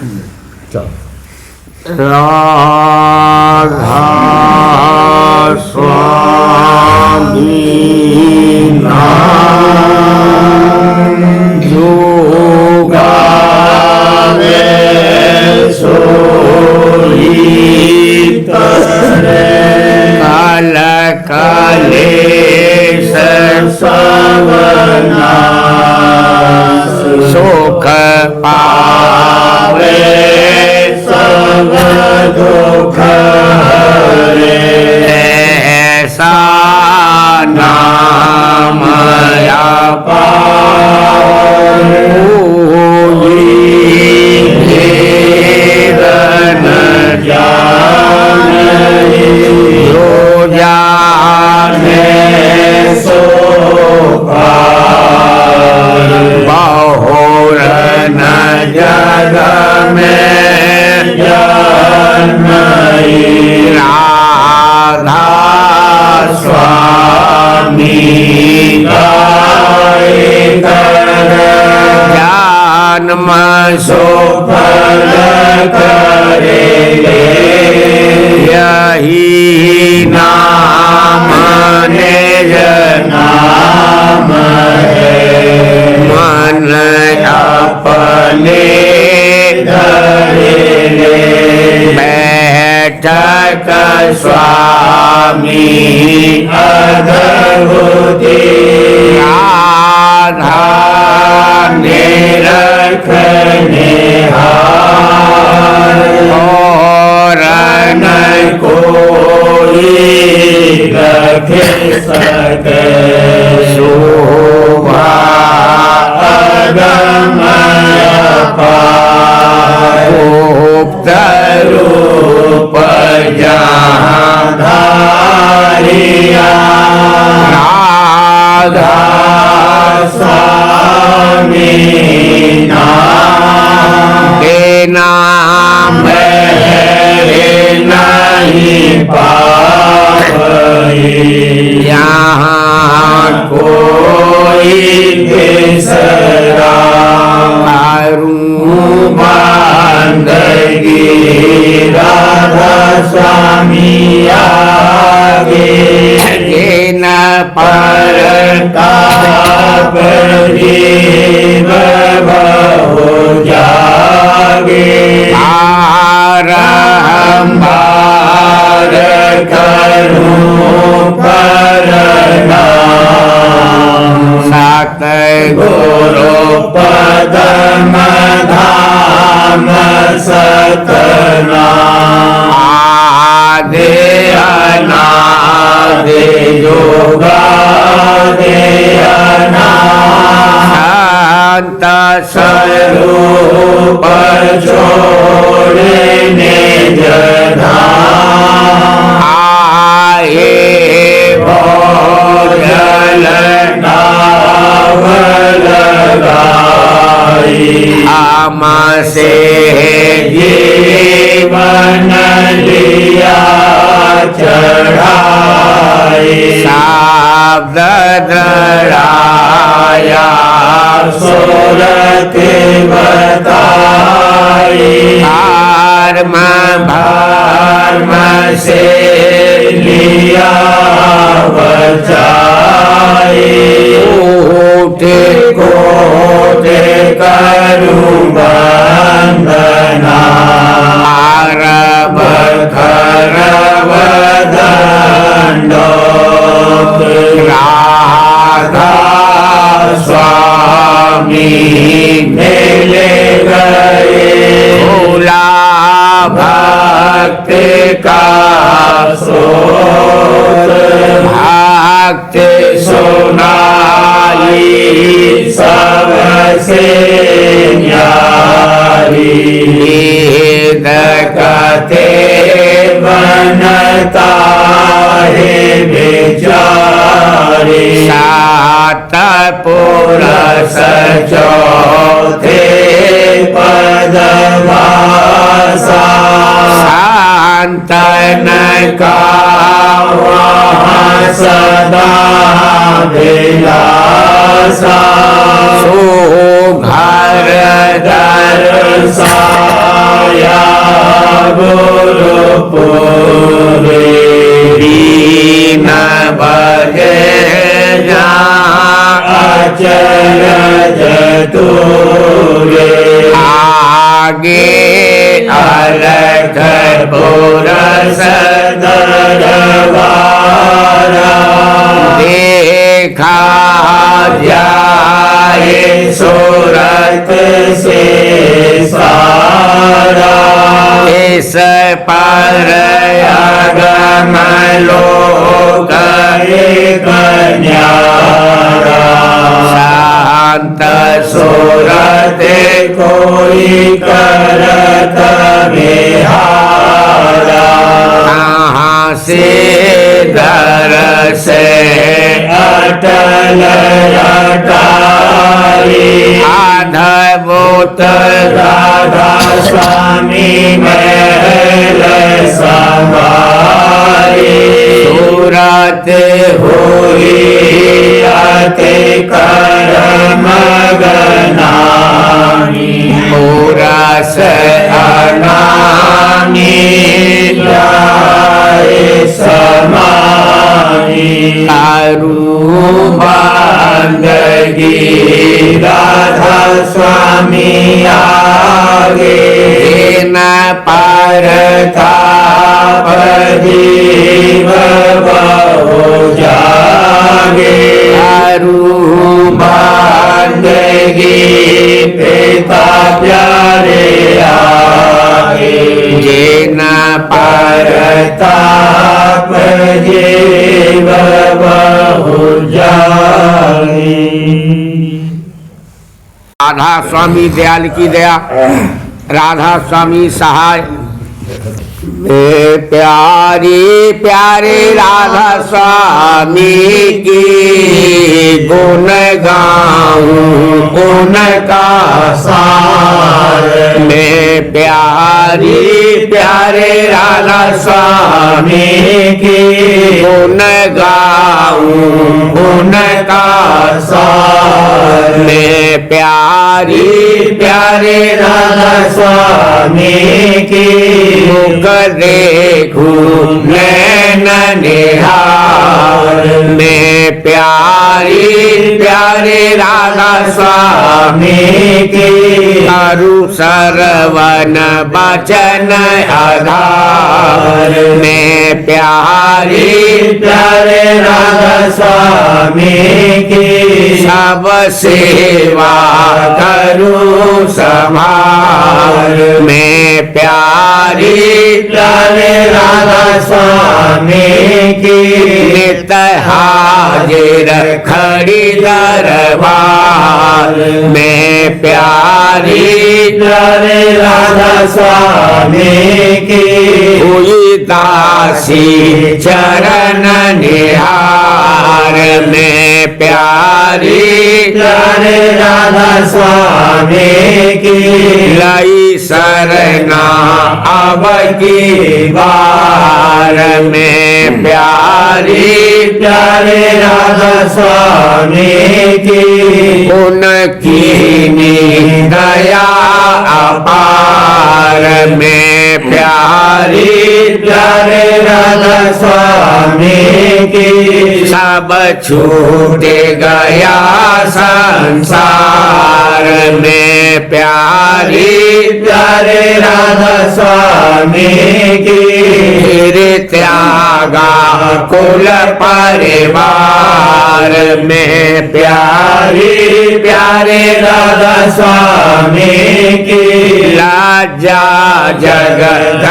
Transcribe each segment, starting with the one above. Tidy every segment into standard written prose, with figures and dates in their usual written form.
राधा स्वामी जोगावे सोई काल काले सवना सुख पावे सब दुख ऐसा नाम न जाने जो जाने सो बहुर न जग में जन्मई राधा स्वामी गाय कर जन्म सफल करेंगे यही नाम निज नाम है मन अपने धरे बैठक स्वामी अद्भुति राधा निरखने और न कोई रख सके शोभा अगमय गुप्त रूप जहाँ धारिया राधा स्वामी के नाम नहीं पाई यहाँ कोई तीसरा बंदगी राधा स्वामी आगे न पर का जीव बहु जागे आरंभार करूं करना सत गुरु पदम धाम सतना आदि अनादि योगादि अनादि स्वरूप छोड़े निज धाम आए भोजल नाव लगाई आम से जीवन लिया चढ़ाई शब्द द्रढ़ाया सूरत बताई धर्म भर्म से लिया बचाई उठे कोटे करूं वंदना आरब खरब दंडोत राधा स्वामी मिले गए भोला भक्त का स्रोत भक्त सुनाई सबसे न्यारी वेद कथे बनता है बेचारी सात पुरुष चौथे पदवासा शांतन का वहाँ सदा विलासा सुघर दर्शन बुरुपुरे दीन बजे अचरज तूरे आगे अलखपुर सदरबारा देखा जाए सूरत से सारा इस पर अगम लोक कन्यारा शांत सूरत कोई करत विहारा कहाँ से दर से अटल अटारी अद्भुत राधा स्वामी महल सवारी सूरत हुई अति करम गनानी पूरस अनानी जाए समानी अरु बंदगी राधा स्वामी आगे न पर जीव बहु जागे अरु बंदगी पिता प्यारे आगे जिन परताप जीव बहु जागे। राधा स्वामी दयाल की दया, राधा स्वामी सहाय। प्यारी प्यारे राधा स्वामी की गुण गाऊं उनका सार। मैं प्यारी प्यारे राधा स्वामी की गुण गाऊं उनका सार। मैं प्यारी प्यारे राधा स्वामी की मुख देखूं नैन निहार। मैं प्यारी प्यारे राधा स्वामी की करु सरवन बचन आधार। मैं प्यारी प्यारे राधा स्वामी की सब सेवा करूं संभार। मैं प्यारी प्यारे राधा स्वामी की नित हाजिर खड़ी दरबार। मैं प्यारी प्यारे राधा स्वामी की हुई दासी चरण निहार। मैं प्यारी प्यारे राधा स्वामी की लई सरना अब की बार। मैं प्यारी प्यारे राधा स्वामी की उनकी दया अपार। मैं प्यारी प्यारे राधा स्वामी की सब छूट गया संसार। मैं प्यारी प्यारे राधा स्वामी की फिर त्यागा कुल परिवार। मैं प्यारी प्यारे राधा स्वामी की लाजा जगत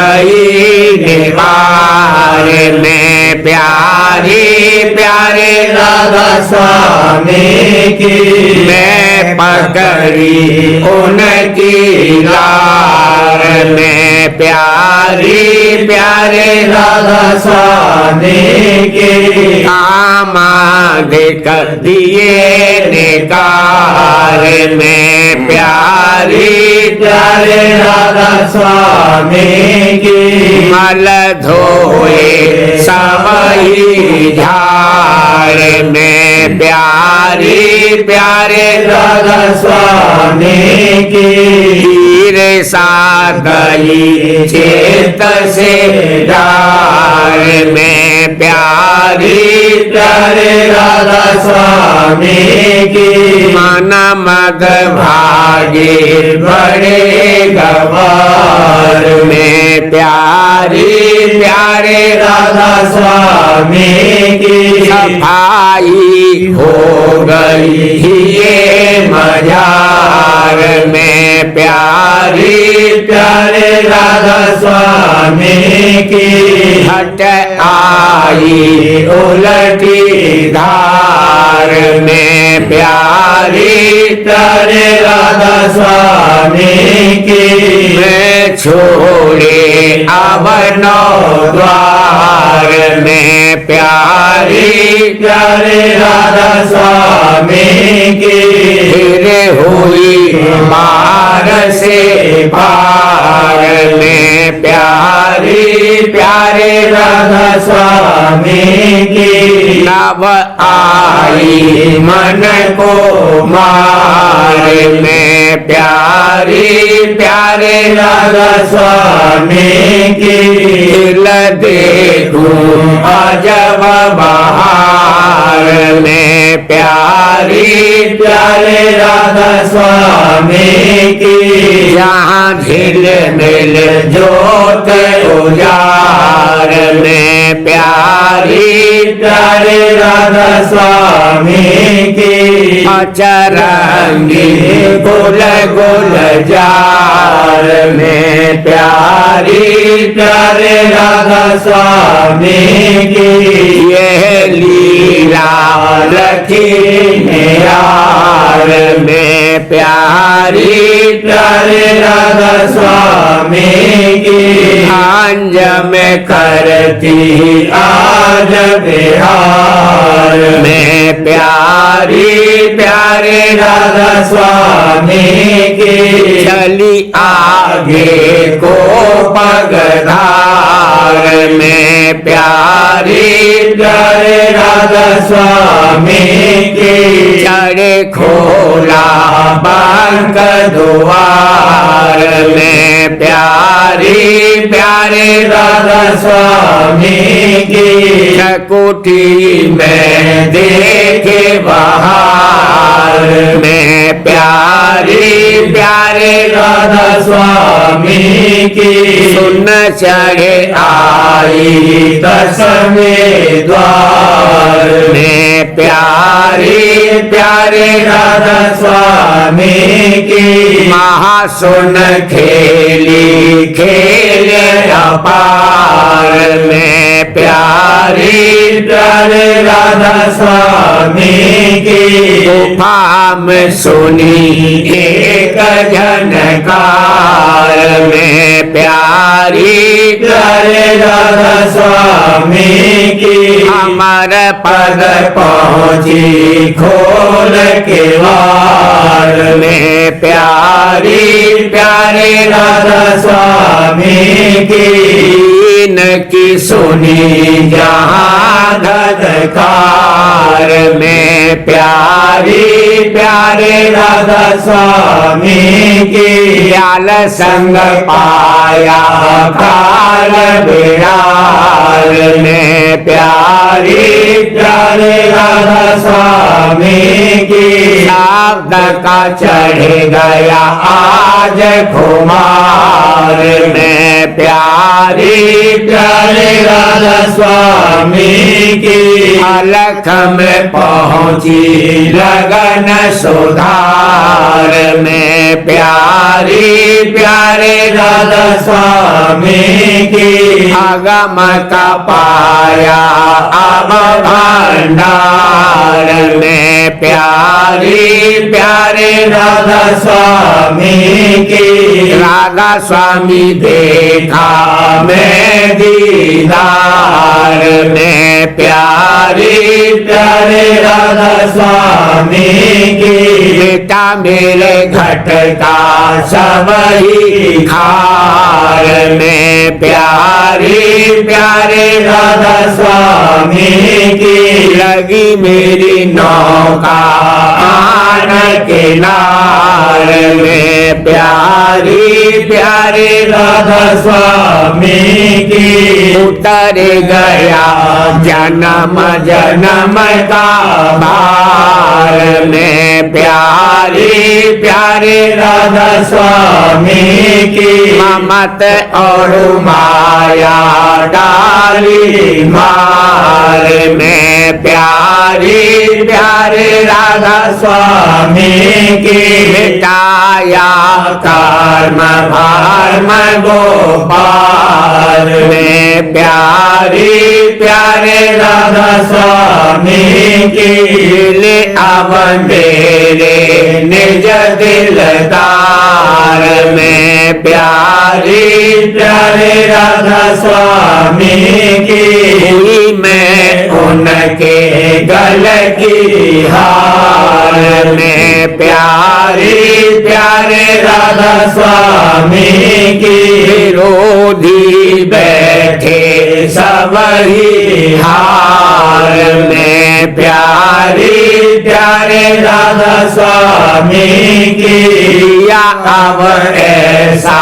निवार। मैं प्यारी प्यारे राधा स्वामी की मैं पकड़ी उनकी लार। मैं प्यारी प्यारे राधा स्वामी की कामाधिक दिए निकार। मैं प्यारी प्यारे राधा स्वामी की मल धोए सबई झार। मैं प्यारी प्यारी प्यारे राधा स्वामी की हीरे साथ गई चेत से डार में प्यारी प्यारे राधा स्वामी की मन मद भागे बड़े गवार में प्यारी प्यारे राधा स्वामी की सफाई हो गई ये मजार में प्यारी प्यारे राधा स्वामी की हट आई उलटी धार में प्यारी प्यारे राधा स्वामी की मैं छोड़े अब नौ द्वार में प्यारी प्यारे राधा स्वामी की फिर हुई पार से पार में प्यारी प्यारे राधा स्वामी की नव आई मन को मार में प्यारी प्यारे राधा स्वामी की दिल देखूं अजब बहार में प्यारी प्यारे राधा स्वामी की जहाँ झिल मिल जोत उजाड़ में प्यारी प्यारे राधा स्वामी की अचरंगी गुल गुल जार में प्यारी प्यारे राधा स्वामी की यह लीला रखी निरार में प्यारी प्यारे राधा स्वामी की अंज में करती आज बिहार में प्यारी प्यारे राधा स्वामी की चली आगे को पगधार में प्यारी प्यारे राधा स्वामी की चढ़े खोला बंक द्वार में प्यारी प्यारे राधा स्वामी की कुटी में देखे बहार में प्यारी प्यारे राधा स्वामी की सुन चढ़े आई दसवें द्वार में प्यारी प्यारे राधा स्वामी की महासुन खेली खेल अपार में प्यारी प्यारे राधा स्वामी की गुफा में सुनी एक झनकार में प्यारी प्यारे राधा स्वामी की अमर पद पहुँची खोल के वार में प्यारी प्यारे राधा स्वामी की की सुनी जहाँ धधकार में प्यारी प्यारे राधा स्वामी की लाल संग पाया काल बिराल में प्यारी प्यारे राधा स्वामी की शब्द का चढ़ गया आज खुमार में प्यारी प्यारे राधा स्वामी की अलख में पहुँची लगन सुधार में प्यारी प्यारे राधा स्वामी की आगम का पाया अब भंडार में प्यारी प्यारे राधा स्वामी की राधा स्वामी देखा मैं दीदार में प्यारी प्यारे राधा स्वामी की बेटा मेरे घट का सब ही खार में प्यारी प्यारे राधा स्वामी की लगी मेरी नौका आन किनारे में प्यारी प्यारे राधा स्वामी की उतर गया जन्म जन्म का भार में प्यारी प्यारे राधा स्वामी की ममत और माया डाली मार में प्यारी प्यारे राधा स्वामी की मिटाया कर्म भर्म गोपाल में प्यारी प्यारे राधा स्वामी की ले अब मेरे निज दिलदार में प्यारी प्यारे राधा स्वामी की हुई मैं उनके गल की हार में प्यारी प्यारे राधा स्वामी की विरोधी बैठे सब ही हार में प्यारी प्यारे राधा स्वामी की या अब ऐसा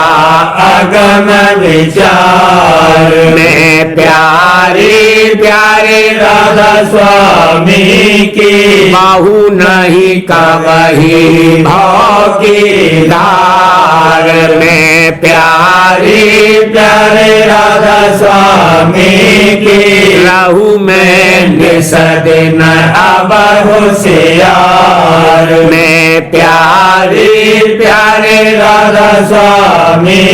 अगम विचार में प्यारी प्यारे राधा स्वामी की बाहु नहीं कबही भाव की धार में प्यारी प्यारे राधा स्वामी की रहू मैं निसदिन अब होशियार में प्यारी प्यारे राधा स्वामी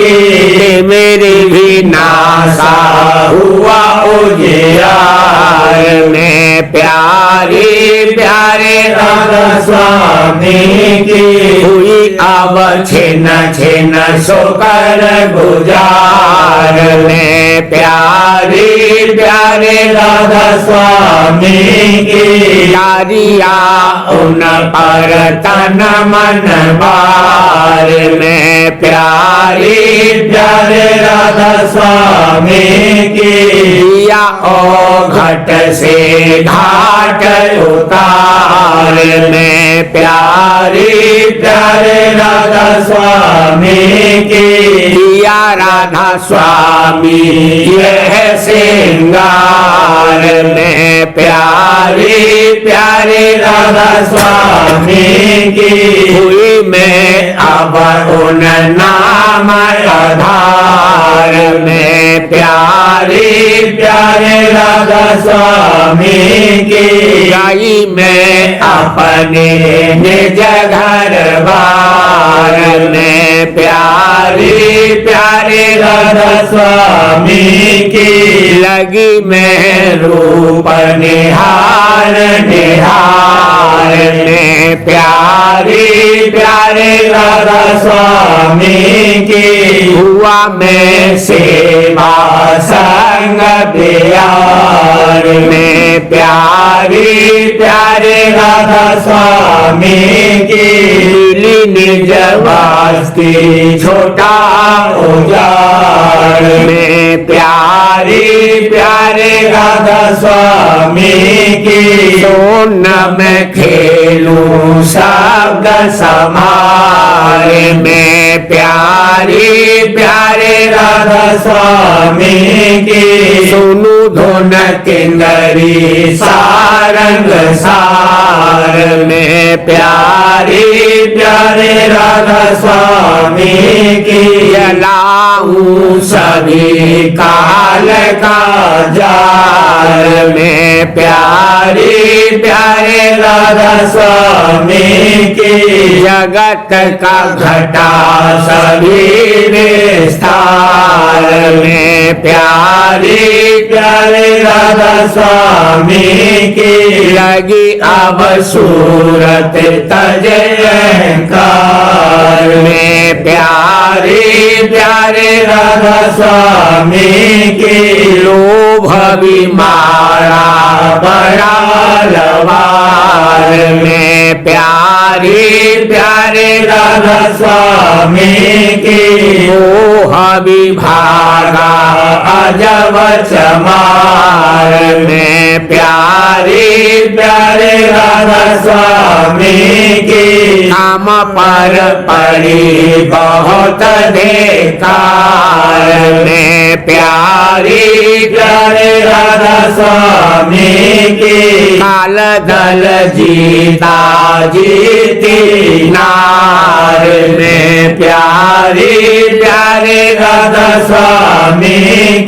की मेरी भी नासा हुआ उजियार में प्यारी प्यारे राधा स्वामी की हुई अब छिन छिन सोकर गुजार में प्यारी प्यारे राधा स्वामी की यारिया उन पर तन मन बार में प्यारी प्यारे राधा स्वामी की या ओ घट से घाट उतार में प्यारी प्यारे राधा स्वामी की या राधा स्वामी यह श्रृंगार में प्यारी प्यारे राधा स्वामी की हुई मैं अब उन नाम आधार में प्यारी प्यारे राधा स्वामी की गई मैं अपने निज घर बार में प्यारी प्यारे राधा स्वामी की लगी मैं रूप निहार निहार में प्यारी प्यारे राधा स्वामी की हुआ मैं सेवा संग प्यार में प्यारी प्यारे राधा स्वामी की मिली निज वास्ती छोटा उजाड़ में प्यारी प्यारे राधा स्वामी की सोन में खेलूं शब्द समार में प्यारी प्यारे राधा स्वामी की सुनु धुन किंगरी सारंग सार में प्यारी प्यारे राधा स्वामी की जलाऊं सभी काल का जार में प्यारी प्यारे राधा स्वामी की जगत का घटा सभी विस्तार में प्यारी प्यारे राधा स्वामी की लगी अब सूरत तज अहंकार में प्यारे प्यारे राधा स्वामी की लोभ भी मारा बड़ा लवार में प्यारे प्यारे राधा स्वामी की मोह भी भागा अजब चमार में प्यारे प्यारे राधा स्वामी की काम पर पड़ी बहुत बेकार में प्यारे प्यारे राधा स्वामी की काल दल जीता जीती नार में प्यारे प्यारे राधा स्वामी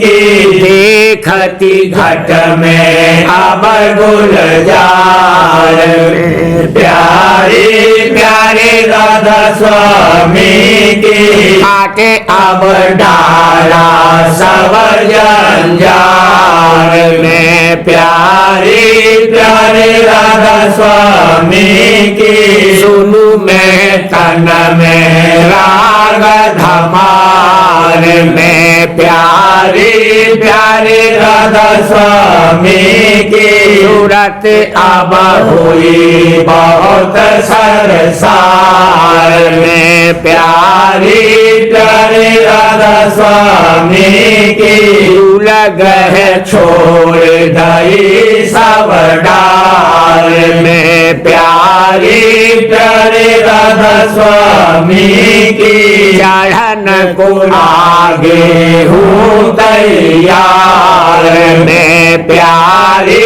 की देखती घट में अब गुलजार में प्यारे प्यारे राधा स्वामी की काटे अब डाला सब जंजार में प्यारे प्यारे राधा स्वामी की सुनु में तन में राग धमार में प्यारे प्यारे राधा स्वामी की सूरत अब हुई बहुत सरसार में प्यारे प्यारे राधा स्वामी की लग है छोड़ गई सब डार में प्यारे प्यारे राधा स्वामी की चढ़न को आगे हूँ तैयार में प्यारे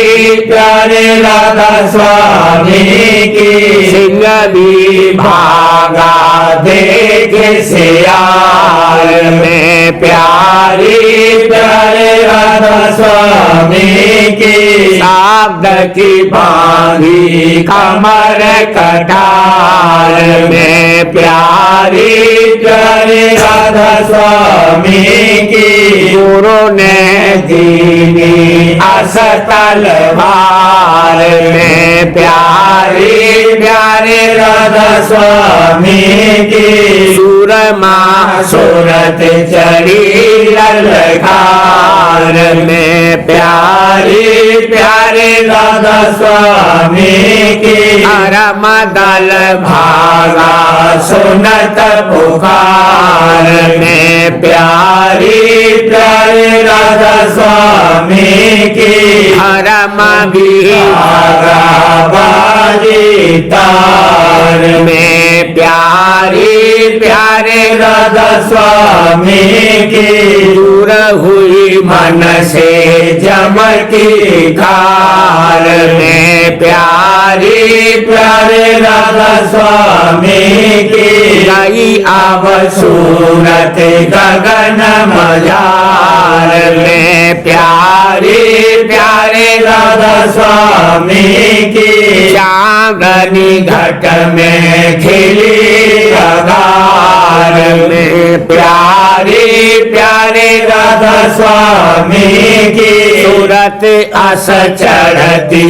प्यारे राधा स्वामी की सिंह भी भागा देख से यार में प्यारे प्यारे राधा स्वामी की शब्द की बांधी कमर कटार में प्यारे प्यारे राधा स्वामी की गुरु ने दीनी असतल भार में प्यारे प्यारे राधा स्वामी की सुरमा सूरत चढ़ी ललकार में प्यारे प्यारे राधा स्वामी की अरम दल भागा सुनत पुकार में प्यारे प्यारे राधा स्वामी की हरम भी भागा बाजी तार में प्यारे प्यारे राधा स्वामी की दूर हुई मन से जमती कार में प्यारे प्यारे राधा स्वामी की गई अब सूरत गगन मजार में प्यारे प्यारे राधा स्वामी की चांदनी घट में खिली लगार में प्यारे प्यारे राधा स्वामी की सूरत अस चढ़ती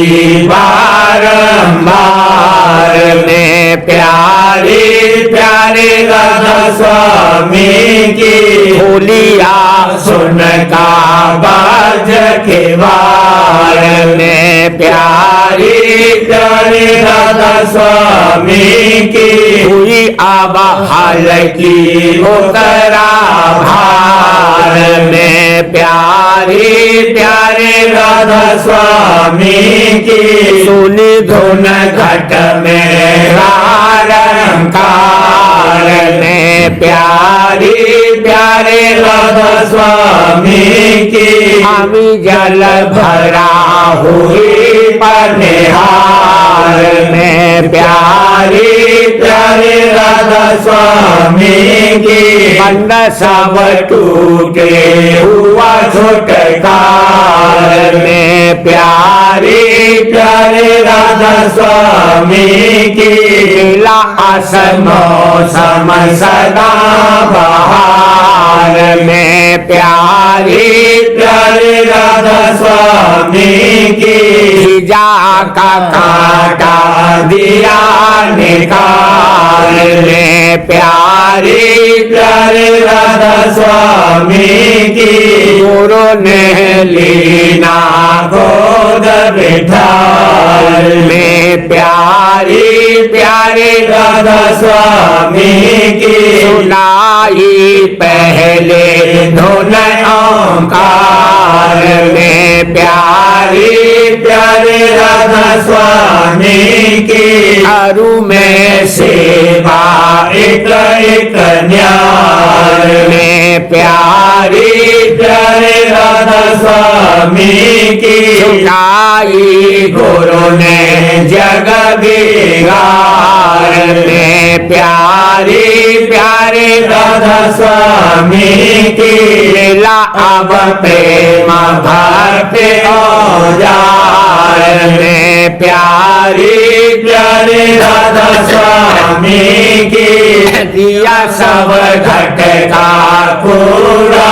बारंबार में प्यारे प्यारे राधा स्वामी की होलिया सुन का बाज के वार में प्यारे प्यारे राधा स्वामी की हुई आबा हाल की उतरा भार में प्यारे प्यारे राधा स्वामी की सुनी धुन घट में रंकार में प्यारे प्यारे राधा स्वामी की हामी जल भरा हुई पनिहार में प्यारे प्यारे राधा स्वामी की बंद सब टूटे हुआ छुटकार में प्यारे प्यारे राधा स्वामी की मिला आसन मौसम सदा बहार में प्यारे प्यारे राधा स्वामी की जा का काटा दिया निकाल में में प्यारी प्यारे राधा स्वामी की गुरु ने लीना गोद बिठाल में प्यारी प्यारे राधा स्वामी की सुनाई पहले धुन ओंकार में प्यारी प्यारे राधा स्वामी की अरु में सेवा एक एक न्यार में प्यारी प्यारे राधा स्वामी की सुनाई गुरु ने जग बिगार में प्यारी प्यारे राधा स्वामी की लीला अब प्रेम भक्ति औजार में प्यारी प्यारे राधा स्वामी की दिया सब घट का पूरा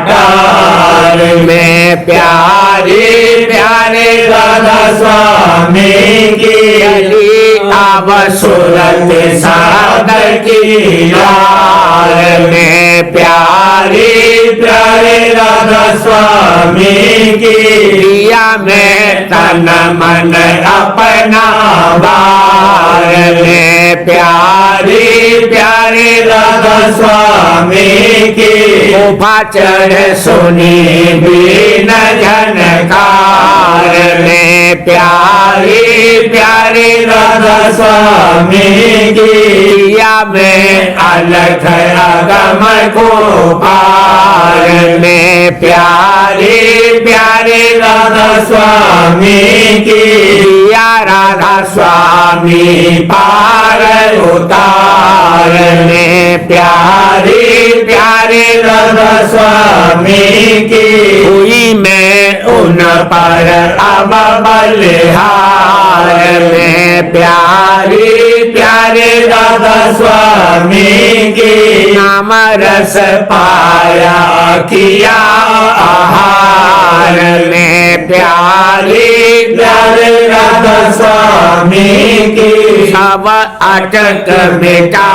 डार में प्यारी प्यारे राधा स्वामी की अब सूरत सादर की यार में प्यारी प्यारे राधा स्वामी की दिया में तन मन अपना बार में प्यारी प्यारे राधा स्वामी की गुफा चढ़ सुनी बीन झनकार में प्यारी प्यारे राधा स्वामी की दिया में अलग अगम को पार में प्यारी प्यारे राधा स्वामी की दिया राधा स्वामी पार उतार में प्यारी प्यारे राधा स्वामी की हुई मैं उन पर अब बलिहार में प्यारी प्यारे राधा स्वामी की नाम रस पाया किया आहार में प्यारी प्यारे राधा स्वामी की सब अटक बेटा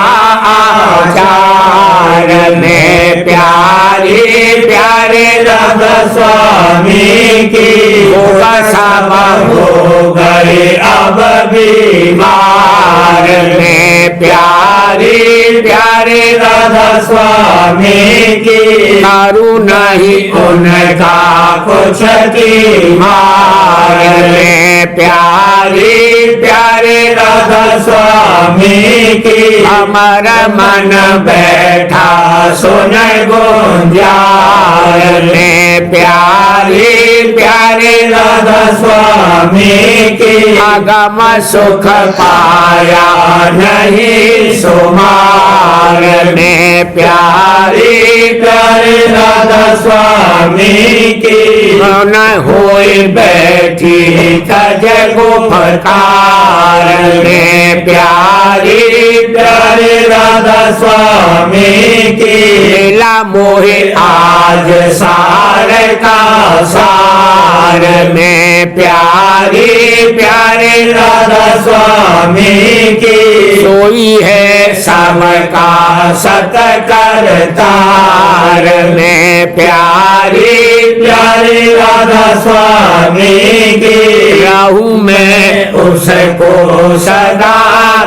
आचार में प्यारी प्यारे राधा स्वामी की सब हो गए अब बीमार में प्यारी प्यारे राधा स्वामी की करू नहीं उनका कुछ मार में प्यारी प्यारे राधा स्वामी की अमर मन बैठा सुन गुंजार में प्यारी प्यारे राधा स्वामी की अगम सुख पाया नहीं सुमार में प्यारी प्यारे राधा स्वामी की मन होए बैठी तज गुफकार में प्यारी प्यारे राधा स्वामी की लीला मोहे आज सार का सार में प्यारी प्यारे राधा स्वामी की सोई है सबका सत करतार में प्यारी प्यारे राधा स्वामी की रहूं मैं उसको सदा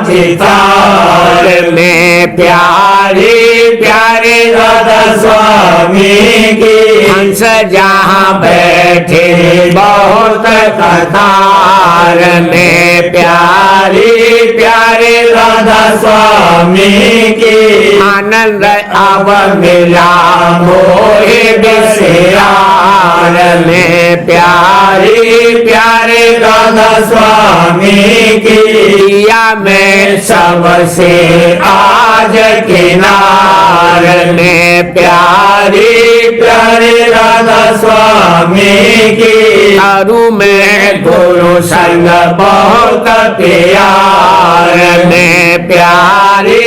धिकार में प्यारी प्यारे राधा स्वामी की हंस जहाँ बैठे बहुत कतार में प्यारी प्यारे राधा स्वामी की आनंद अब मिला मोहे बिसरार में प्यारी प्यारे राधा स्वामी की दिया में सबसे आज किनार में प्यारी प्यारे राधा स्वामी की अरु में गुरु संग बहुत प्यार में प्यारी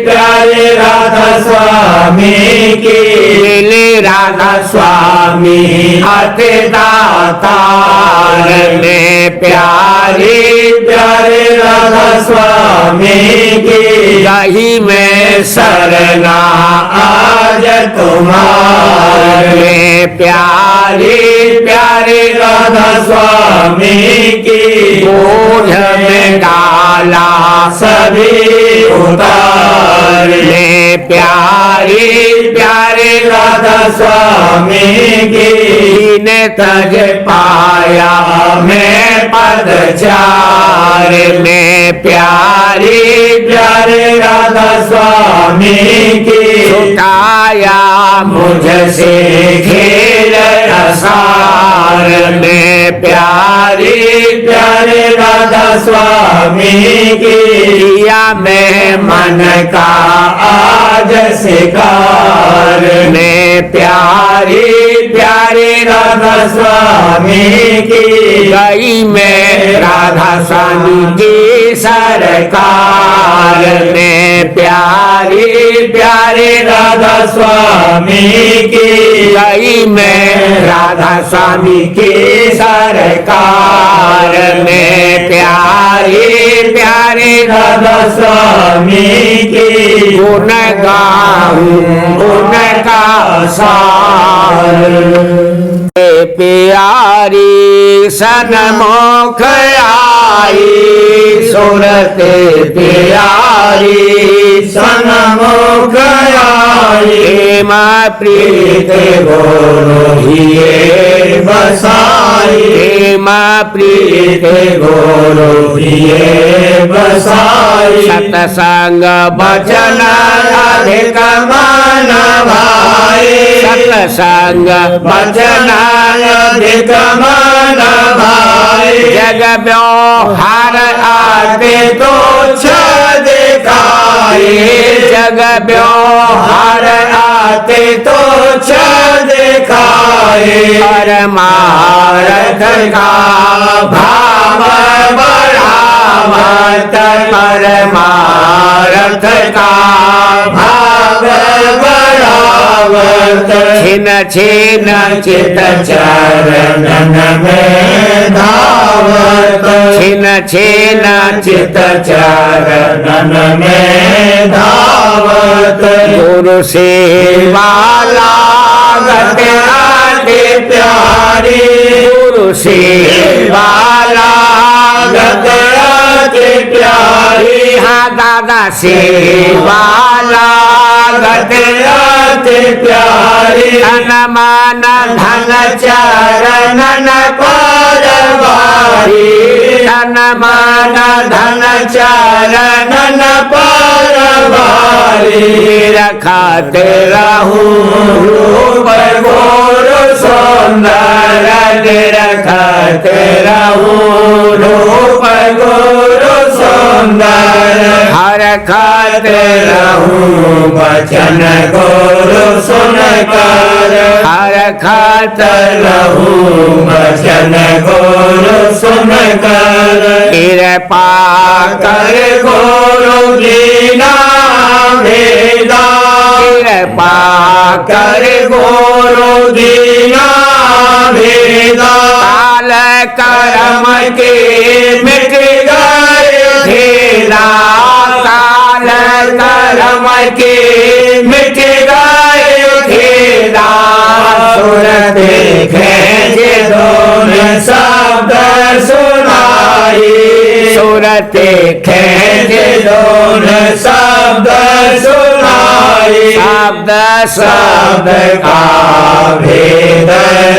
प्यारे राधा स्वामी की राधा राधा स्वामी अति दातार में प्यारी प्यारे राधा स्वामी की यही में शरणा आज तुम्हारे प्यारी प्यारे राधा स्वामी की बोझ में डाला सभी उतार ले प्यारी प्यारे राधा स्वामी की ने तज पाया मैं पदचार में प्यारी प्यारे राधा स्वामी की छुटाया मुझसे खेल असार में प्यारी प्यारे राधा स्वामी की किया मैं मन का आज शिकार में प्यारी प्यारे राधा स्वामी की गई मैं राधा स्वामी की सरकार में प्यारी प्यारे राधा स्वामी की गई मैं राधा स्वामी की सरकार में प्यारी प्यारे राधा स्वामी की गुण गाऊं उनका सार प्यारी सनमुख आई सूरत प्यारी सनमुख आई हेम प्रीत गोरोहिए बसाई हेम प्रीत गोरोहिए बसाई सतसंग बचन अधिक मन भाई सतसंग बचन अधिक मन भाई जग व्यवहार आते तो दिखाई जग व्यवहार आते तो दिखाई परमार्थ का भाव बढ़ावत परमार्थ का भाव बढ़ावत छिन छिन चित चरणन में धावत छिन छिन चित चरणन में धावत गुरु सेवा लागत अति प्यारी गुरु सेवा लागत अति प्यारी हाँ दादा सेवा लागत अति प्यारी धन मान धन चरणन परवारी धन मान धन चरणन परवारी रखते रहूं रूप गोर सुंदर रखते रहूं रूप गोर सुंदर हर खाते रहूं वचन गोर सुनकर हर खाते रहूं वचन गोर सुनकर कृपा कर गोरु दीना भेदा कृपा कर गोरु दीना भेदा काल कर्म के मिट गए भेदा काल कर्म के मिट गए भेदा सुरत खेज दोनों शब्द सुनाई सुरत खेज दोनों शब्द सुनाई शब्द शब्द का भेद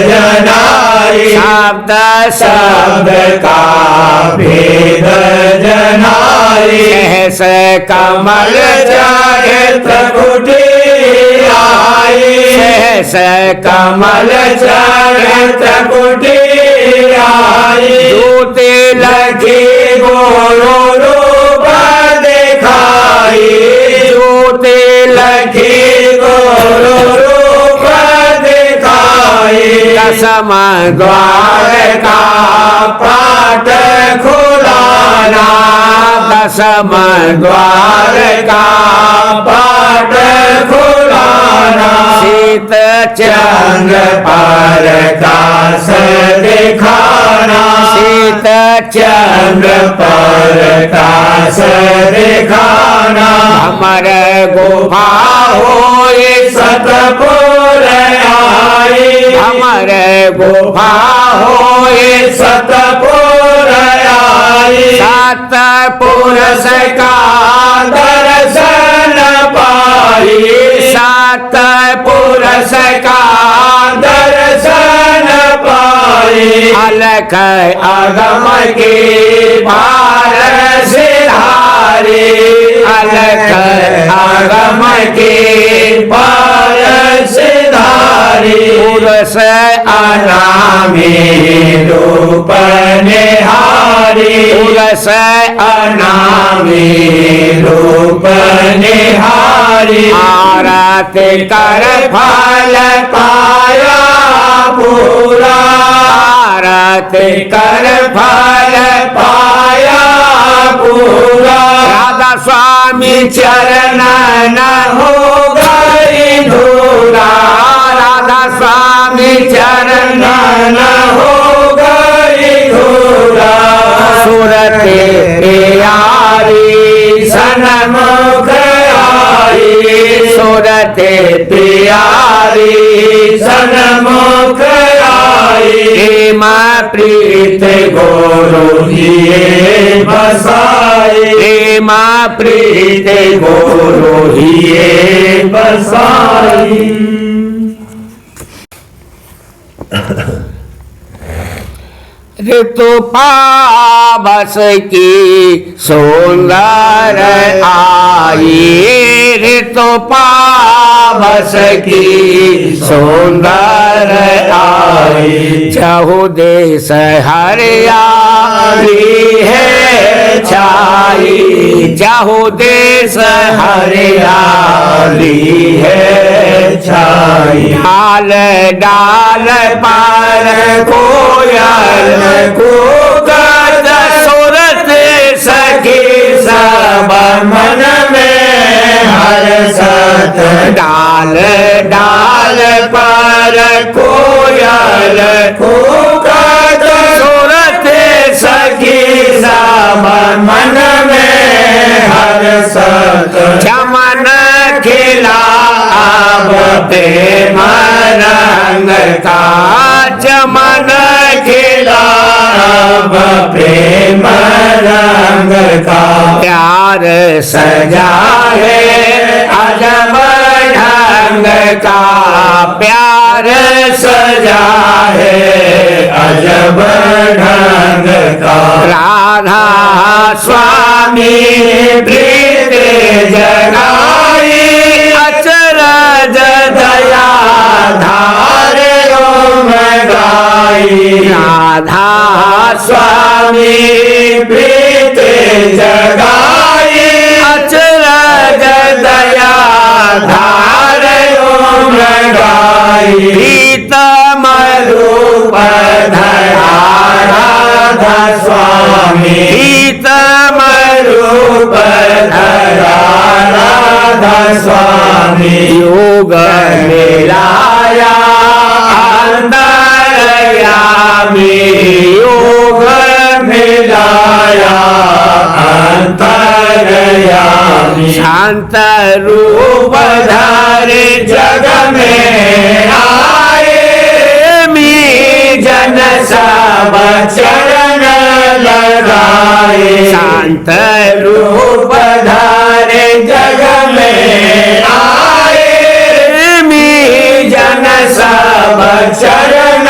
जनाई शब्द शब्द का भेद जनाई सहस कमल चरित कुटी आई सहस कमल चरित कुटी आई दूते लखी गोरो रूप दिखाई दूते लखी गोरो रूप दिखाई दसम द्वार का पाट खुलाना दसम द्वार का पाट खुलाना दिखाना, शीत चंद्र प्रकाश दिखाना, शीत चंद्र प्रकाश दिखाना। अमर गुफा होए सतपुर आई, अमर गुफा होए सतपुर आई, सतपुरुष का दर्शन पाई, सतपुरुष का दर्शन पाई। अलख अगम के पार से धारे, अलख अगम के पार से धारे। पुरुष अनामी रूप निहारी, पुरुष अनामी रूप निहारी। आरती कर फल पाया पूरा, आरती कर फल पाया पूरा। राधा स्वामी चरण न हो गई धूरा, राधा स्वामी चरण न हो गई धूरा। सूरत प्यारी सनमुख आई, सूरत प्यारी सनमुख आई। प्रेम प्रीत गोरु हिये बसाई, प्रेम प्रीत गोरु हिये बसाई। ऋतु पावस की सुंदर आई, ऋतु पावस की सुंदर आई। जहु देश हरियाली है छाई, जहु देश हरियाली है छाई। डाल डाल पर कोयल कूकत सूरत सखी सब मन में हर्षत। डाल डाल पर कोयल कूकत सूरत सखी सब मन में हर्षत। चमन खिला अब प्रेम रंग का, चमन खिला अब प्रेम रंग का। प्यार सजा है अजब ढंग का, प्यार सजा है अजब ढंग का। राधा स्वामी प्रीत जगाई, अचरज दया धार ओम गाई। राधा स्वामी प्रीत जगाई, अचरज दया धार ओम गाई। प्रीतम रूप धरा राधा स्वामी, प्रीतम रूप धरा राधा स्वामी। योग मिलाया अंतरयामी, योग मिलाया अंतरयामी। शांत रूप धारे जग में आए, मी जन सब चरण लगाए। शांत रूप धारे जग में आए, मी जन सब चरण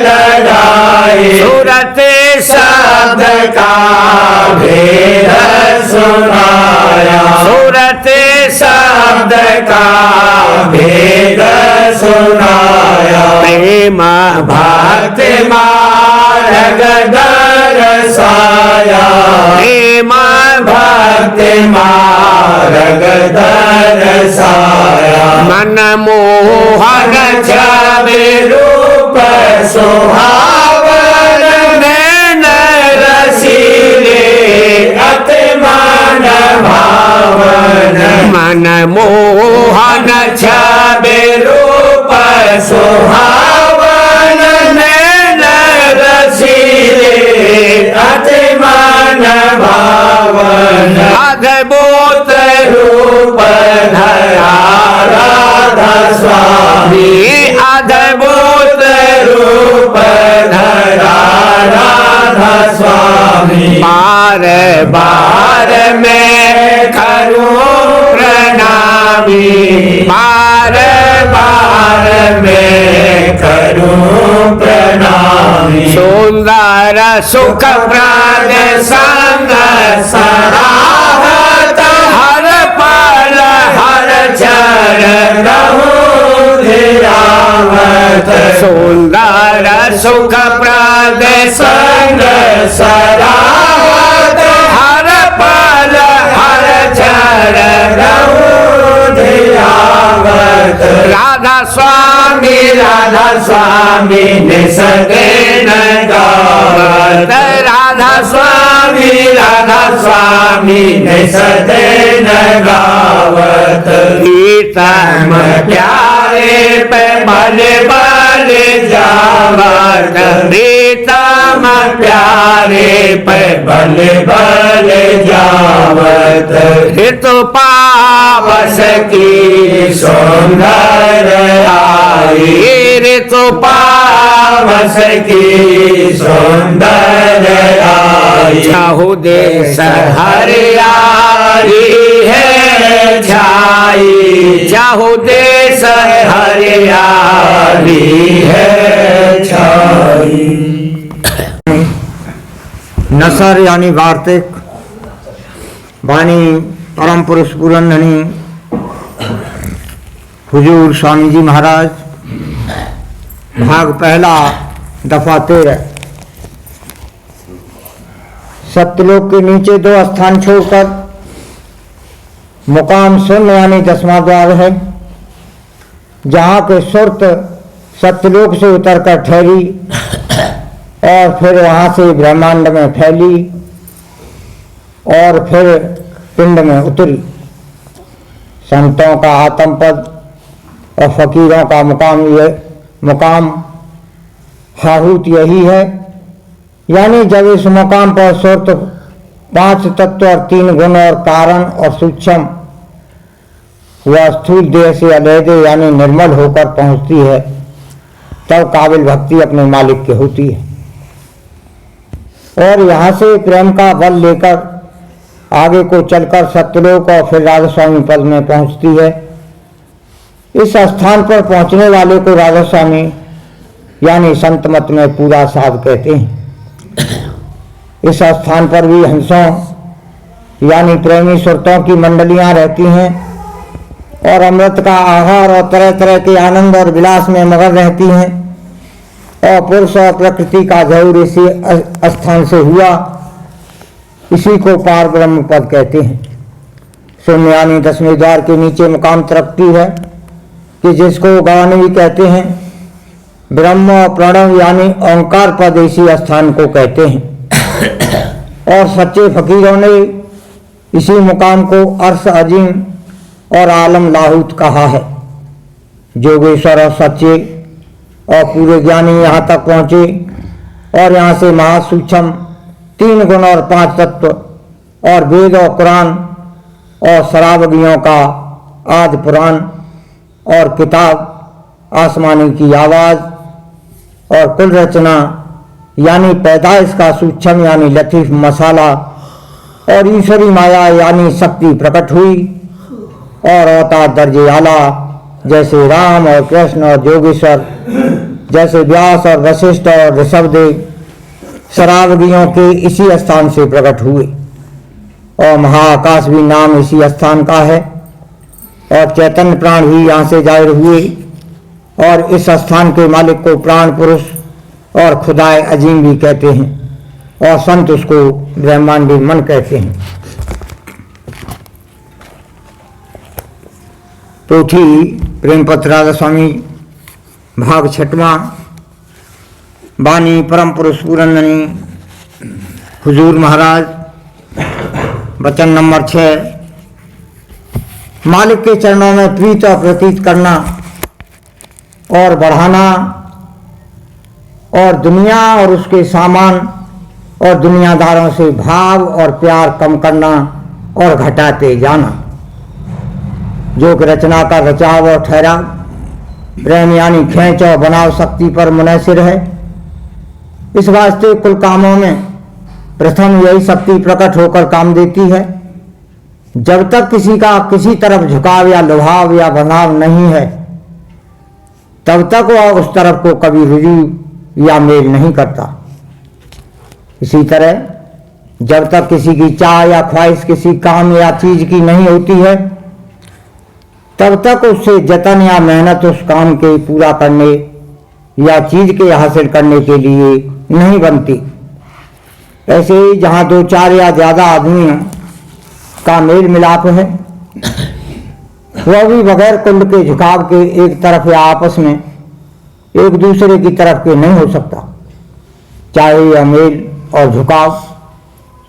लगाए। सूरत शब्द का भेद सुनाया, सूरत शब्द का भेद सुनाया। प्रेम भक्ति मार्ग दर्शाया, प्रेम भक्ति मार्ग दर्शाया। मन मोहन छवि रूप सुहावन, नैन रसीले अति मन भावन। मन मोहन छवि अद्भुत रूप धरा राधा स्वामी, अद्भुत रूप धरा राधा स्वामी। बार बार मैं करूं प्रणामी, बार बार मैं करूं प्रणामी। सुंदर सुख प्रद संग सराहत, हर पल हर चरण रहूं धियावत। सुंदर सुख प्रद संग सराहत, हर पल हर चरण रहूं धियावत। राधा स्वामी राधा स्वामी निसदेन गावत, राधा स्वामी राधा स्वामी निसदेन गावत। प्रीतम प्यारे पे बल बल जावत, प्रीतम प्यारे पे बल बल जावत। ऋतु पावस बस की सुंदर आई, ऋतु पावस की सुंदर आई। चाहु देश हरियाली है छाई, चाहु देश हरियाली है छाई। नसर यानी वार्तिक वाणी परम पुरुष पुरंदनी हुजूर स्वामी जी महाराज, भाग पहला, दफा 13। सत्यलोक के नीचे 2 स्थान छोड़कर मुकाम शून्य यानी 10वां द्वार है, जहाँ के सुरत सत्यलोक से उतरकर ठहरी और फिर वहाँ से ब्रह्मांड में फैली और फिर पिंड में उतरी। संतों का आत्म पद और फकीरों का मुकाम हाहूत यही है। यानी जब इस मुकाम पर सुरत 5 तत्व और 3 गुण और कारण और सूक्ष्म वह स्थूल देह से अलहदे यानी निर्मल होकर पहुंचती है, तब काबिल भक्ति अपने मालिक की होती है। और यहाँ से प्रेम का बल लेकर आगे को चलकर सत्यलोक और फिर राधा स्वामी पद में पहुंचती है। इस स्थान पर पहुंचने वाले को राधा स्वामी यानी संत मत में पूरा साध कहते हैं। इस स्थान पर भी हंसों यानी प्रेमी सुरतों की मंडलियां रहती हैं और अमृत का आहार और तरह तरह के आनंद और विलास में मगन रहती हैं। और पुरुष और प्रकृति का झौर इसी स्थान से हुआ, इसी को पार ब्रह्म पद कहते हैं। शून्य यानी 10वें द्वार के नीचे मुकाम तरक्की है कि जिसको गवानवी कहते हैं। ब्रह्म और प्रणव यानी ओंकार पद इसी स्थान को कहते हैं। और सच्चे फकीरों ने इसी मुकाम को अर्श अजीम और आलम लाहूत कहा है। जोगेश्वर और सच्चे और पूरे ज्ञानी यहाँ तक पहुँचे और यहाँ से महासूक्ष्म 3 गुण और 5 तत्व और वेद और कुरान और शराबगियों का आदि पुराण और किताब, आसमानी की आवाज़ और कुल रचना यानी पैदाइश का सूक्ष्म यानी लतीफ मसाला और ईश्वरी माया यानी शक्ति प्रकट हुई और अवतार दर्जे आला जैसे राम और कृष्ण और जोगेश्वर, जैसे व्यास और वशिष्ठ और ऋषभदेव शराबगियों के इसी स्थान से प्रकट हुए। और महाआकाश भी नाम इसी स्थान का है और चैतन्य प्राण भी यहाँ से जाहिर हुए। और इस स्थान के मालिक को प्राण पुरुष और खुदाए अजीम भी कहते हैं और संत उसको ब्रह्मांडी मन कहते हैं। पोथी प्रेम पत्र राधा स्वामी भाग 6वां, वाणी परम पुरुष पुरंदनी हुजूर महाराज, वचन नंबर 6। मालिक के चरणों में प्रीत और प्रतीत करना और बढ़ाना और दुनिया और उसके सामान और दुनियादारों से भाव और प्यार कम करना और घटाते जाना। जो कि रचना का रचाव और ठहराव प्रेम यानी खेच और बनाव शक्ति पर मुनहसिर है। इस वास्ते कुल कामों में प्रथम यही शक्ति प्रकट होकर काम देती है। जब तक किसी का किसी तरफ झुकाव या लुभाव या बनाव नहीं है, तब तक वह उस तरफ को कभी रुजू या मेल नहीं करता। इसी तरह जब तक किसी की चाह या ख्वाहिश किसी काम या चीज की नहीं होती है, तब तक उससे जतन या मेहनत उस काम के पूरा करने या चीज के हासिल करने के लिए नहीं बनती। ऐसे ही जहाँ दो चार या ज्यादा आदमियों का मेल मिलाप है, वह भी बगैर कुंड के झुकाव के एक तरफ या आपस में एक दूसरे की तरफ के नहीं हो सकता। चाहे यह मेल और झुकाव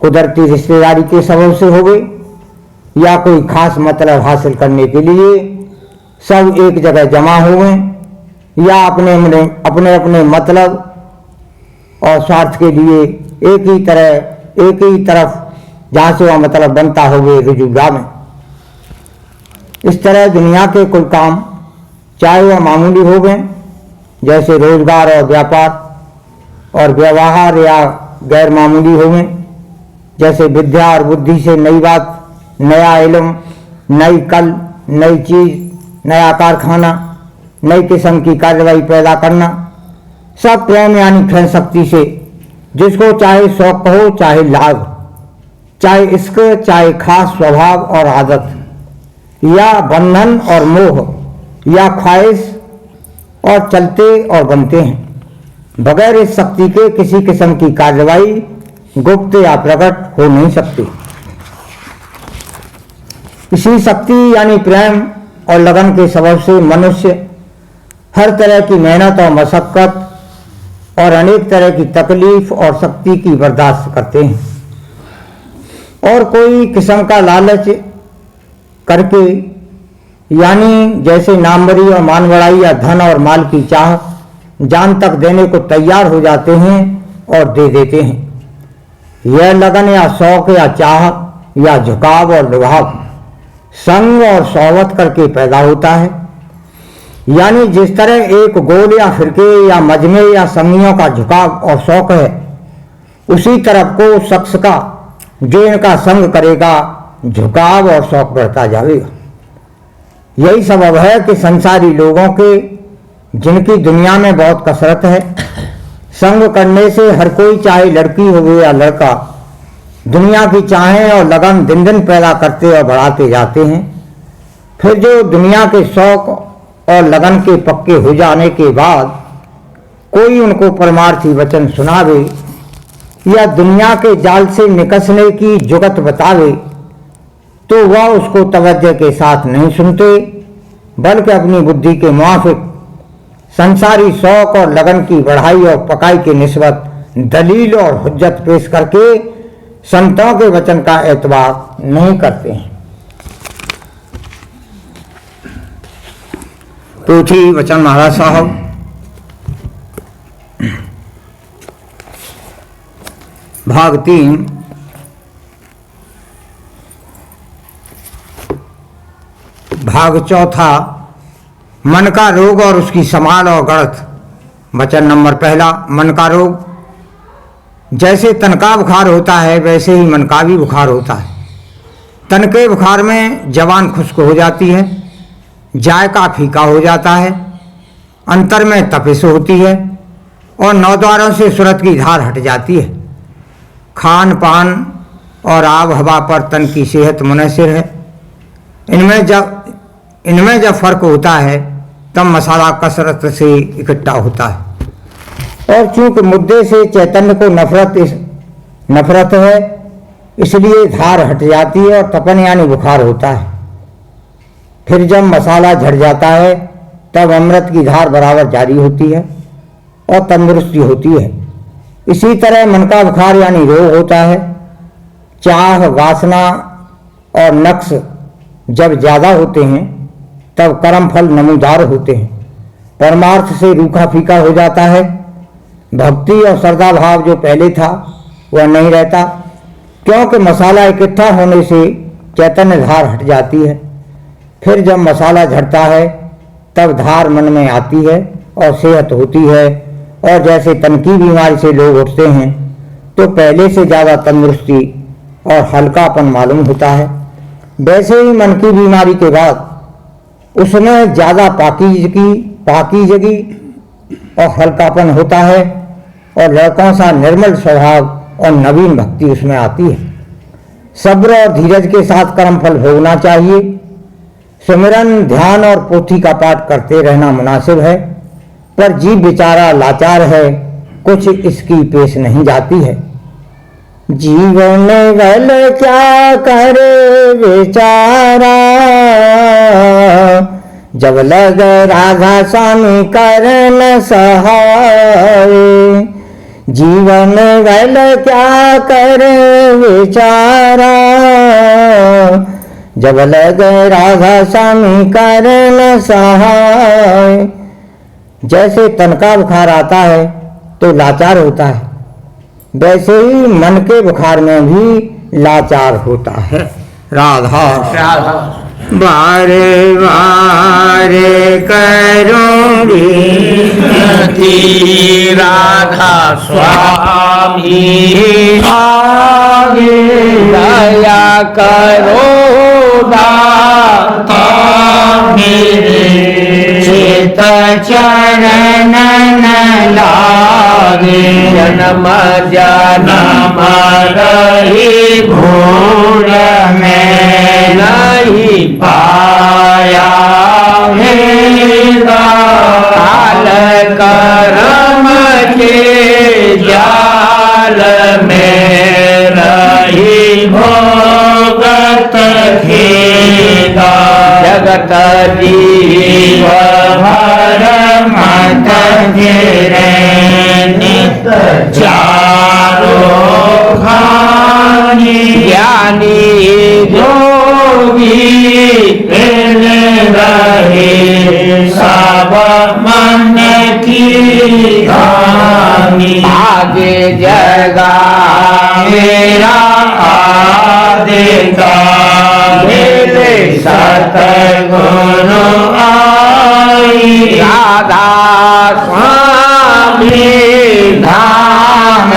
कुदरती रिश्तेदारी के सबब से होवे या कोई खास मतलब हासिल करने के लिए सब एक जगह जमा हुए या अपने अपने मतलब और स्वार्थ के लिए एक ही तरफ जहाँ से वह मतलब बनता होवे रुजुगा में। इस तरह दुनिया के कुल काम चाहे वह मामूली हो गए जैसे रोजगार और व्यापार, और व्यवहार या गैर मामूली हो गए जैसे विद्या और बुद्धि से नई बात, नया इल्म, नई कल, नई चीज, नया कारखाना, नई किस्म की कार्रवाई पैदा करना, सब प्रेम यानी खेल शक्ति से, जिसको चाहे शौक कहो, चाहे लाभ, चाहे इश्क, चाहे खास स्वभाव और आदत, या बंधन और मोह या ख्वाहिश और चलते और बनते हैं। बगैर इस शक्ति के किसी किस्म की कार्रवाई गुप्त या प्रकट हो नहीं सकती। इसी शक्ति यानी प्रेम और लगन के सबब से मनुष्य हर तरह की मेहनत और मशक्कत और अनेक तरह की तकलीफ और शक्ति की बर्दाश्त करते हैं। और कोई किस्म का लालच करके यानी जैसे नामवरी और मानवड़ाई या धन और माल की चाह जान तक देने को तैयार हो जाते हैं और दे देते हैं। यह लगन या शौक या चाह या झुकाव और लुभाव संग और सोहबत करके पैदा होता है। यानी जिस तरह एक गोल या फिरके या मजमे या संगियों का झुकाव और शौक है, उसी तरफ को शख्स का जो इनका संग करेगा झुकाव और शौक बढ़ता जाएगा। यही सबब है कि संसारी लोगों के, जिनकी दुनिया में बहुत कसरत है, संग करने से हर कोई चाहे लड़की हो या लड़का दुनिया की चाहें और लगन दिन दिन पैदा करते और बढ़ाते जाते हैं। फिर जो दुनिया के शौक और लगन के पक्के हो जाने के बाद कोई उनको परमार्थी वचन सुनावे या दुनिया के जाल से निकसने की जुगत बतावे, तो वह उसको तवज्जो के साथ नहीं सुनते, बल्कि अपनी बुद्धि के मुआफिक संसारी शौक और लगन की बढ़ाई और पकाई के निस्बत दलील और हुज्जत पेश करके संतों के वचन का एतबार नहीं करते हैं। तो थी वचन महाराज साहब। भाग 3 भाग 4 मन का रोग और उसकी संभाल और गढ़त। वचन नंबर 1 मन का रोग। जैसे तन का बुखार होता है वैसे ही मन का भी बुखार होता है। तन के बुखार में जबान खुश्क हो जाती है, जायका फीका हो जाता है, अंतर में तपिश होती है और नौद्वारों से सूरत की धार हट जाती है। खान पान और आब हवा पर तन की सेहत मुनहसिर है। इनमें जब फर्क होता है तब मसाला कसरत से इकट्ठा होता है। और चूंकि मुद्दे से चैतन्य को नफरत है, इसलिए धार हट जाती है और तपन यानी बुखार होता है। फिर जब मसाला झड़ जाता है तब अमृत की धार बराबर जारी होती है और तंदुरुस्ती होती है। इसी तरह मन का बुखार यानी रोग होता है। चाह, वासना और नक्श जब ज्यादा होते हैं तब कर्म फल नमूदार होते हैं। परमार्थ से रूखा फीका हो जाता है। भक्ति और श्रद्धा भाव जो पहले था वह नहीं रहता, क्योंकि मसाला इकट्ठा होने से चैतन्य धार हट जाती है। फिर जब मसाला झड़ता है तब धार मन में आती है और सेहत होती है। और जैसे तन की बीमारी से लोग उठते हैं तो पहले से ज़्यादा तंदुरुस्ती और हल्कापन मालूम होता है, वैसे ही मन की बीमारी के बाद उसमें ज़्यादा पाकीज़गी और हल्कापन होता है और लड़कों सा निर्मल स्वभाव और नवीन भक्ति उसमें आती है। सब्र और धीरज के साथ कर्मफल भोगना चाहिए। सिमरन, ध्यान और पोथी का पाठ करते रहना मुनासिब है, पर जीव बेचारा लाचार है, कुछ इसकी पेश नहीं जाती है। जीवन वल क्या करे बेचारा, जब लग राधा स्वामी करन सहाय। जीवन वल क्या करे बेचारा, जब लग राधा स्वामी करन सहाय। जैसे तन का बुखार आता है तो लाचार होता है, वैसे ही मन के बुखार में भी लाचार होता है। राधा राधा बारे बारे करूंगी विनती राधा स्वामी आगे दया करो दाता मेरे चित चरण न लागे। जन्म जन्म रही भूल में नहीं पाया हेगा। काल कर्म के जाल में रही भोगत खेगा। जगत जीव भर मत गिरे नित चारो खानी। ज्ञानी जोगी फिर रहे सब मन की हानि। आगे जगा मेरा आदेगा मेरे सतगुरु आई। राधा स्वामी धाम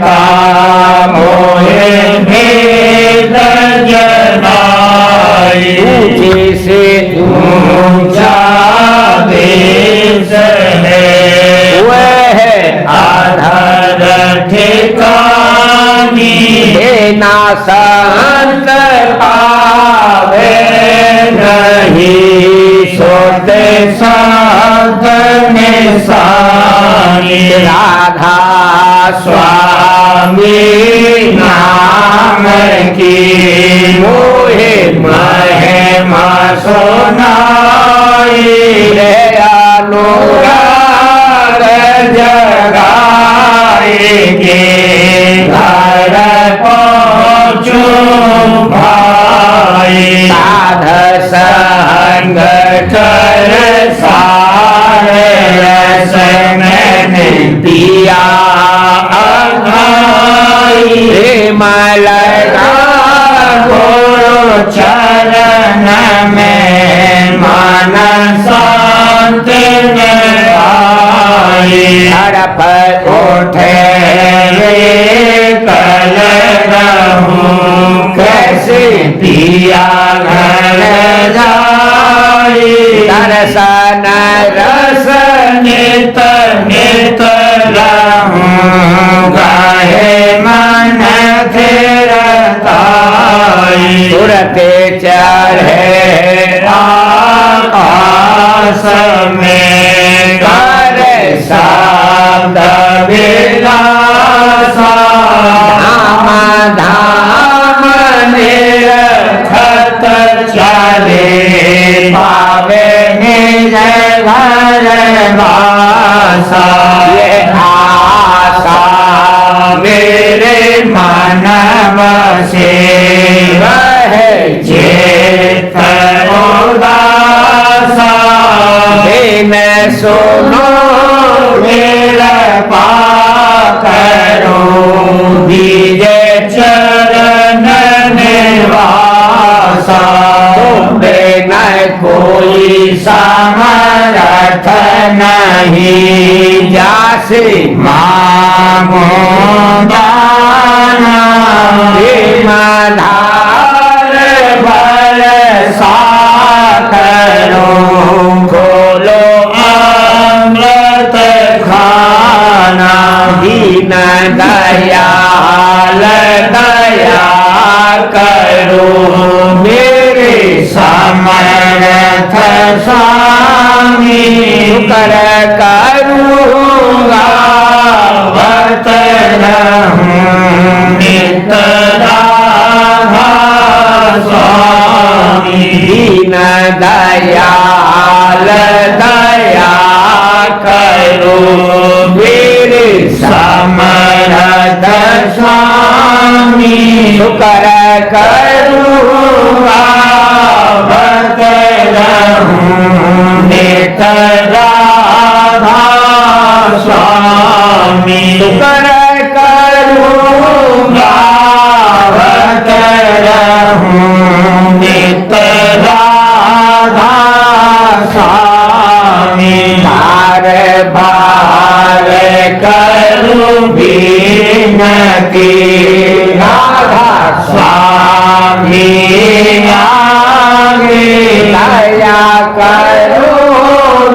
का मोहे भेद जनाई। ऊंचे से ऊंचा देश है वह आधार ठिकानी। देना संत पावे नहीं सोते संत निशानी। राधा स्वामी नाम की मोहे महिमा सुनाई। रे अनुराग जगाएंगे घर पहुँचो भाई। साध संग कर सारे रस मैंने पिया अघाई। प्रेम लगा गुरु चरण में मन शांत आई। हड़प उठे कल रहूं कैसे पिया घर जाई। दर्शन रस नित नित रहूं गाहे मन फिरताई। सुरते चढ़े आकाश में कर शब्द विलासा। धाम धाम निरखत चले पावे निज घर वासा। ये आशा मेरे मन बसे रहे चेत उदासा। दिन सुनो मेरा पाकरो दीजे चरण निवासा। नहीं जासे मांगो दाना धार बरसा करो खोलो अमृत खाना दीन दयाल दया करो मेरे समर्थ स्वामी कर करूँगा भक्त रहूं नित राधा स्वामी दीन दयाल दया करो मेरे समर्थ स्वामी कर करूँगा भक्त रहूं नित राधा स्वामी कर करूँगा भक्त रहूं नित राधा स्वामी बार बार करूँ विनती राधा स्वामी आगे दया करो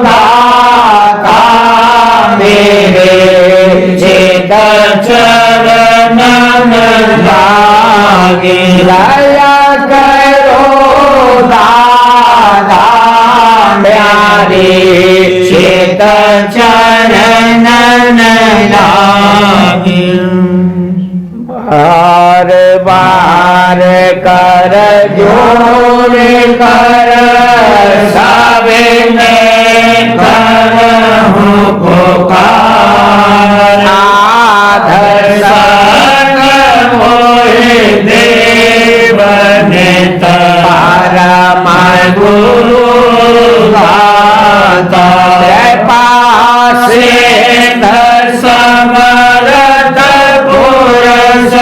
दाता मेरे चेत चरण लागे दया करो दाता प्यारे चेत चरण लागे बार बार कर जोर कर सबे में करहूँ पुकार आधर संग मोहि देव नेता परम गुरु दाता पास समरथ पुरुष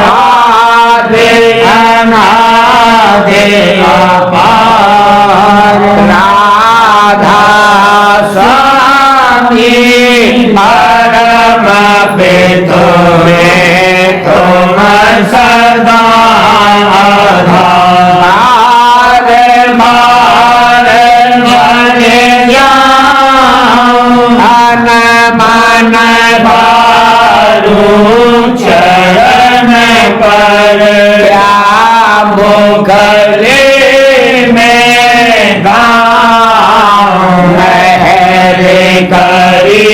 आदि अनादि अपार राधा स्वामी परम पितु में तुम सदा आधार बार मन मन मन बारू चरण पर मुगले में गाँव मेरे करी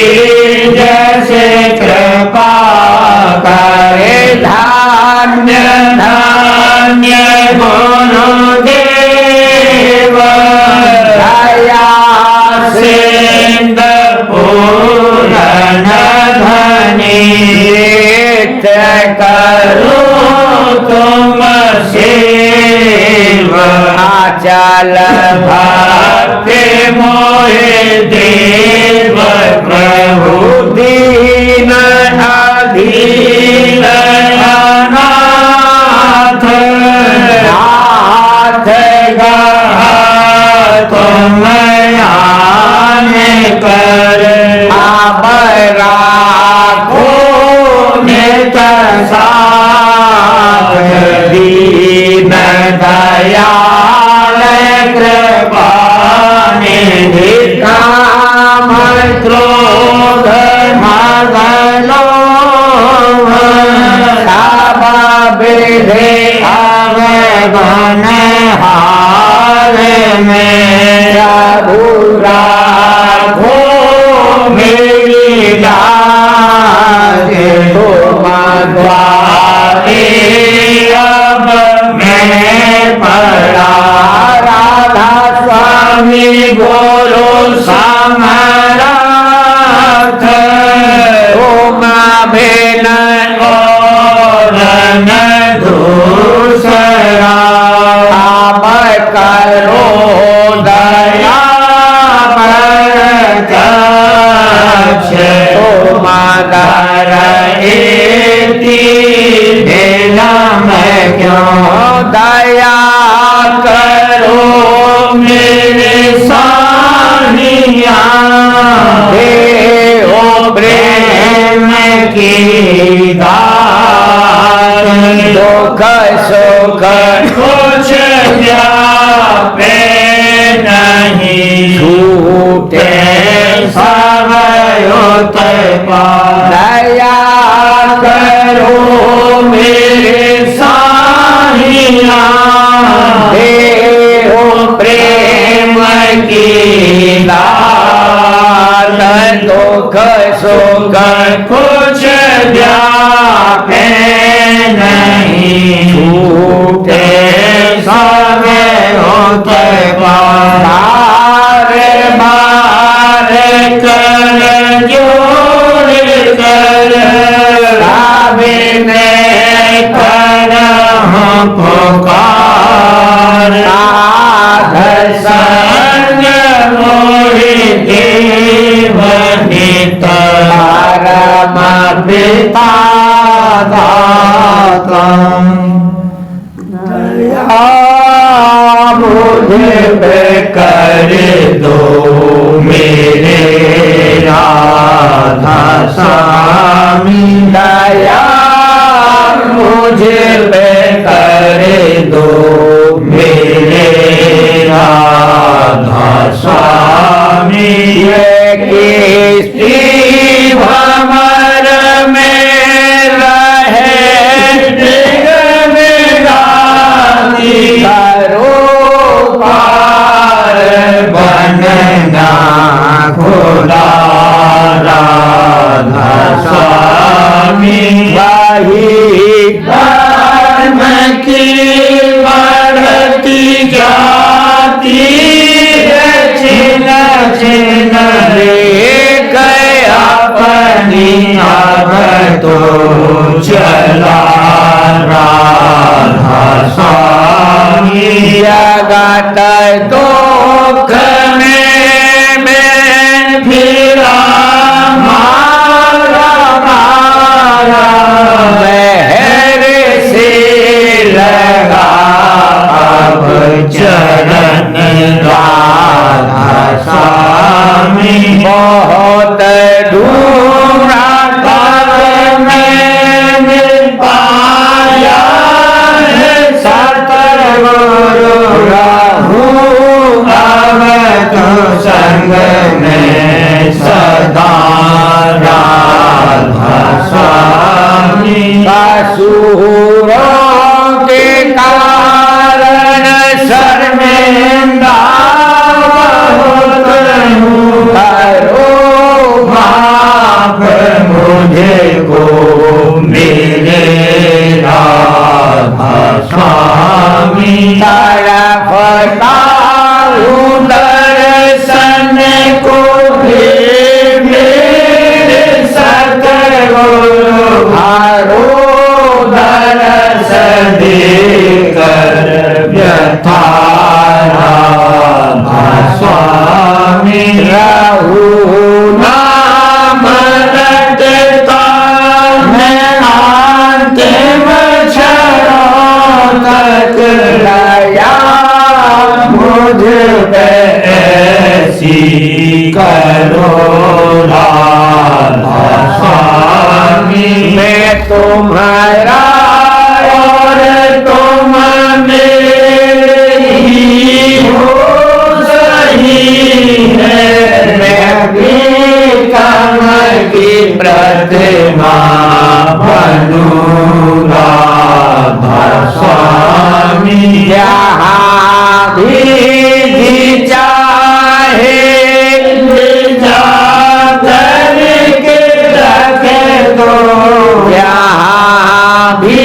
जैसे कृपा करे धान्य धान्य गुरुदेव दया सिंध पूर्ण धनी करो तुम सेव आचल भक्ति मोहे देव प्रभु दीन अधीन अनाथ हाथ गहा तुम आने कर आप राखो नित साथ दीन दयाल कृपा निधि काम क्रोध मद लोभ सब विधि अवगुण हार में प्रभु राखो मेरी लाज तुम द्वारे अब मैं पड़ा राधा स्वामी गुरु समर्थ तुम बिन और न दूसरा आप करो की दात दुख सुख कुछ व्यापे नहीं छूटे सब युत दया करो मेरे साहिया देहो प्रेम की दात दुख सुख कुछ व्यापे नहीं छूटे सब युत बार बार कर जोड़ कर राबिने कर पुकार संग मोहि देवनित परम पिता दातम दया मुझे पे कर दो मेरे राधा स्वामी दया मुझे पे कर दो मेरे राधा स्वामी किसी भंवर में रहे करो पार बनना खुदा राधा स्वामी वही धर्म की बढ़ती जाती छिन छिन रे गया अपनी अब तो चला राधा स्वामी जगत दुख में मैं फिरा मारा मारा बहर से लगा अब चरण राधा स्वामी बहुत ढूंढा कर मैंने पाया सतगुरु रहूं अब तो संग में सदा राधा स्वामी असुरों के कारण शर्मिंदा बहुत हूँ करो माफ मुझे को मेरे राधा स्वामी तड़पता हूँ दर्शन को मेरे सतगुरु हारो दर्श देकर व्यथा राधा स्वामी रहू नाम रटता मैं अंतिम क्षणों तक दया मुझ पे ऐसी करो राधा स्वामी मैं तुम्हारा और तुम मेरे ही हो सही है मैं भी कमल की प्रतिमा बनूं राधा स्वामी जहाँ भी चाहे ले जा कर के रखे दो जहाँ भी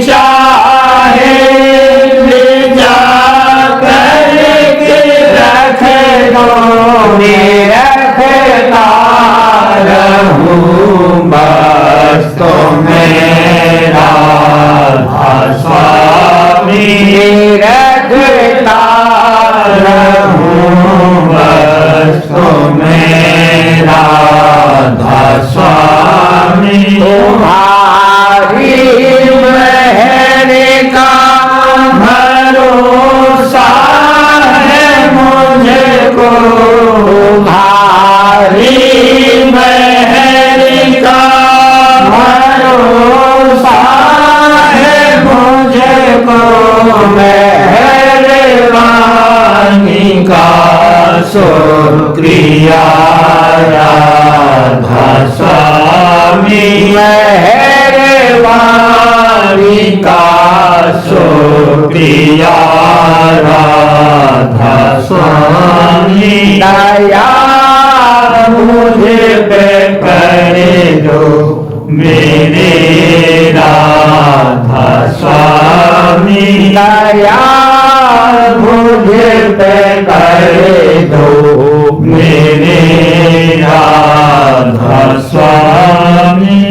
चाहे ले जा कर के रखे दो रखता रहूं बस तो मेरा स्वामी शुक्रिया राधा स्वामी मेहरबानी का शुक्रिया राधा स्वामी दया मुझे पे करे दो मेरे राधा स्वामी दया मुझे पे करे दो मेरे राधा स्वामी।